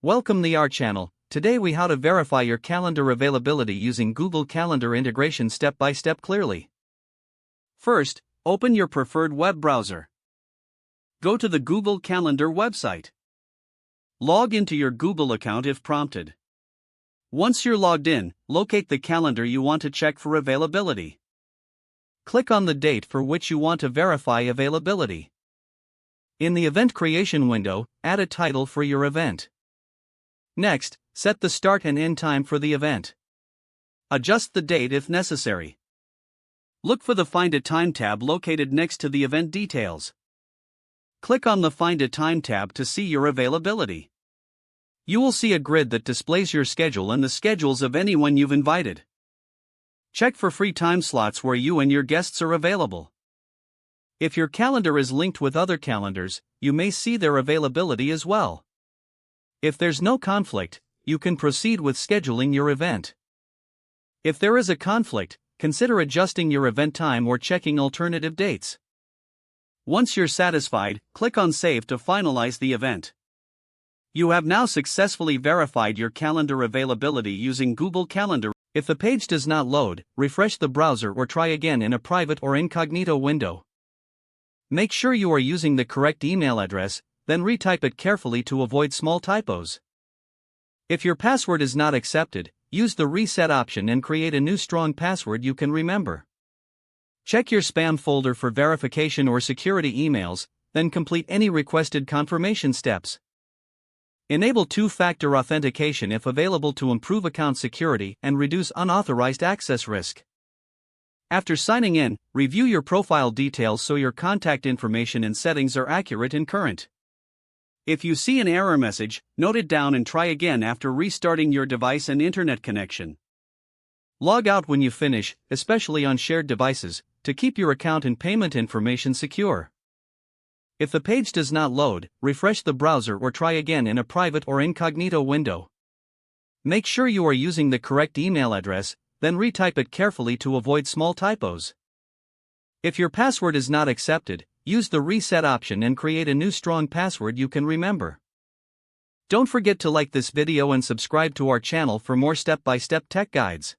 Welcome to our channel. Today we how to verify your calendar availability using Google Calendar integration step by step clearly. First, open your preferred web browser. Go to the Google Calendar website. Log into your Google account if prompted. Once you're logged in, locate the calendar you want to check for availability. Click on the date for which you want to verify availability. In the event creation window, add a title for your event. Next, set the start and end time for the event. Adjust the date if necessary. Look for the Find a Time tab located next to the event details. Click on the Find a Time tab to see your availability. You will see a grid that displays your schedule and the schedules of anyone you've invited. Check for free time slots where you and your guests are available. If your calendar is linked with other calendars, you may see their availability as well. If there's no conflict, you can proceed with scheduling your event. If there is a conflict, consider adjusting your event time or checking alternative dates. Once you're satisfied, click on Save to finalize the event. You have now successfully verified your calendar availability using Google Calendar. If the page does not load, refresh the browser or try again in a private or incognito window. Make sure you are using the correct email address, then retype it carefully to avoid small typos. If your password is not accepted, use the reset option and create a new strong password you can remember. Check your spam folder for verification or security emails, then complete any requested confirmation steps. Enable two-factor authentication if available to improve account security and reduce unauthorized access risk. After signing in, review your profile details so your contact information and settings are accurate and current. If you see an error message, note it down and try again after restarting your device and internet connection. Log out when you finish, especially on shared devices, to keep your account and payment information secure. If the page does not load, refresh the browser or try again in a private or incognito window. Make sure you are using the correct email address, then retype it carefully to avoid small typos. If your password is not accepted, use the reset option and create a new strong password you can remember. Don't forget to like this video and subscribe to our channel for more step-by-step tech guides.